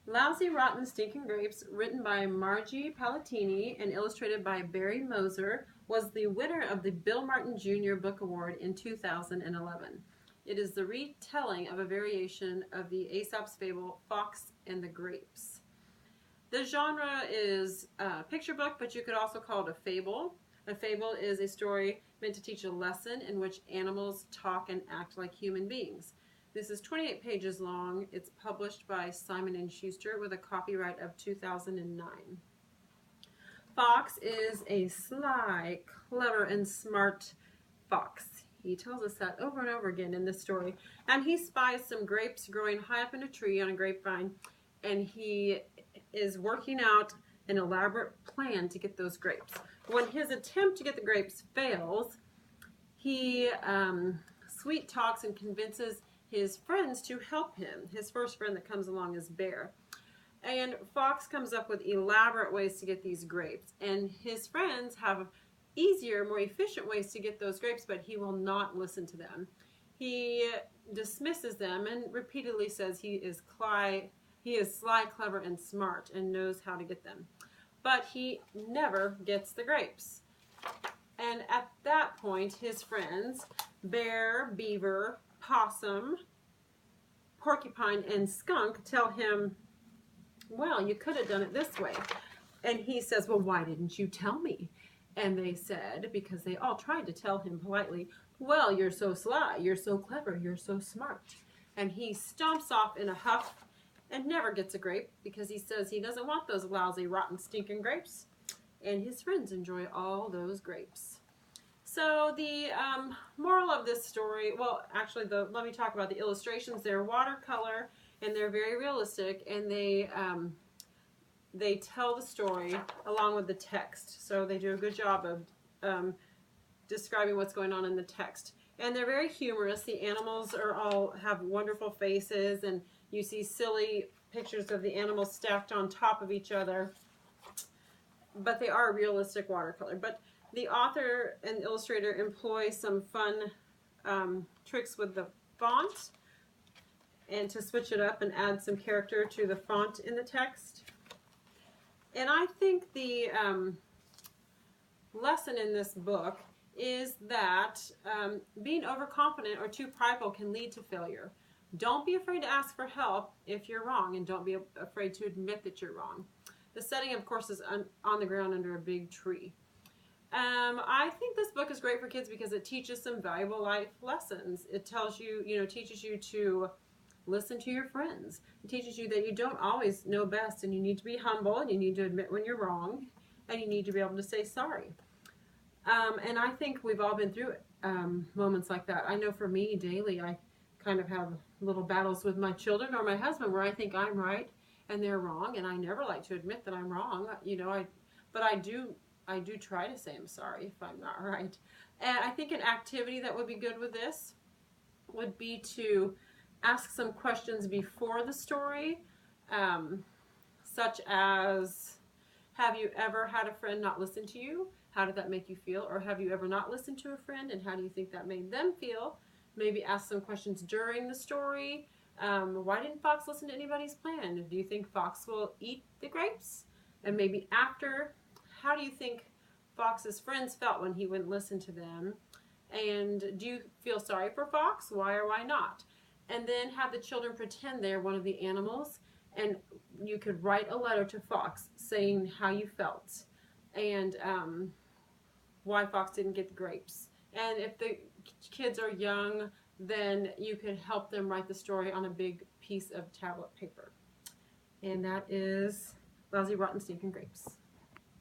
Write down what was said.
Lousy, Rotten, Stinkin' Grapes, written by Margie Palatini and illustrated by Barry Moser, was the winner of the Bill Martin Jr. Book Award in 2011. It is the retelling of a variation of the Aesop's fable Fox and the Grapes. The genre is a picture book, but you could also call it a fable. A fable is a story meant to teach a lesson in which animals talk and act like human beings. This is 28 pages long. It's published by Simon & Schuster with a copyright of 2009. Fox is a sly, clever, and smart fox. He tells us that over and over again in this story. And he spies some grapes growing high up in a tree on a grapevine, and he is working out an elaborate plan to get those grapes. When his attempt to get the grapes fails, he sweet talks and convinces his friends to help him. His first friend that comes along is Bear. And Fox comes up with elaborate ways to get these grapes. And his friends have easier, more efficient ways to get those grapes, but he will not listen to them. He dismisses them and repeatedly says he is sly, clever, and smart and knows how to get them. But he never gets the grapes. And at that point, his friends, Bear, Beaver, Possum, Porcupine, and Skunk tell him, well, you could have done it this way. And he says, well, why didn't you tell me? And they said, because they all tried to tell him politely, well, you're so sly, you're so clever, you're so smart. And he stomps off in a huff and never gets a grape because he says he doesn't want those lousy, rotten, stinking grapes. And his friends enjoy all those grapes. So the moral of this story, well, actually, let me talk about the illustrations. They're watercolor, and they're very realistic, and they tell the story along with the text. So they do a good job of describing what's going on in the text. And they're very humorous. The animals have wonderful faces, and you see silly pictures of the animals stacked on top of each other. But they are realistic watercolor. But the author and illustrator employ some fun tricks with the font and to switch it up and add some character to the font in the text. And I think the lesson in this book is that being overconfident or too prideful can lead to failure. Don't be afraid to ask for help if you're wrong, and don't be afraid to admit that you're wrong. The setting, of course, is on the ground under a big tree. I think this book is great for kids because it teaches some valuable life lessons. It tells you, teaches you to listen to your friends. It teaches you that you don't always know best, and you need to be humble, and you need to admit when you're wrong, and you need to be able to say sorry. And I think we've all been through moments like that. I know for me, daily, I kind of have little battles with my children or my husband where I think I'm right and they're wrong, and I never like to admit that I'm wrong. But I do try to say I'm sorry if I'm not right. And I think an activity that would be good with this would be to ask some questions before the story, such as, have you ever had a friend not listen to you? How did that make you feel? Or have you ever not listened to a friend, and how do you think that made them feel? Maybe ask some questions during the story. Why didn't Fox listen to anybody's plan? Do you think Fox will eat the grapes? And maybe after, how do you think Fox's friends felt when he wouldn't listen to them? And do you feel sorry for Fox? Why or why not? And then have the children pretend they're one of the animals, and you could write a letter to Fox saying how you felt and why Fox didn't get the grapes. And if the kids are young, then you could help them write the story on a big piece of tablet paper. And that is Lousy, Rotten, Stinkin' Grapes.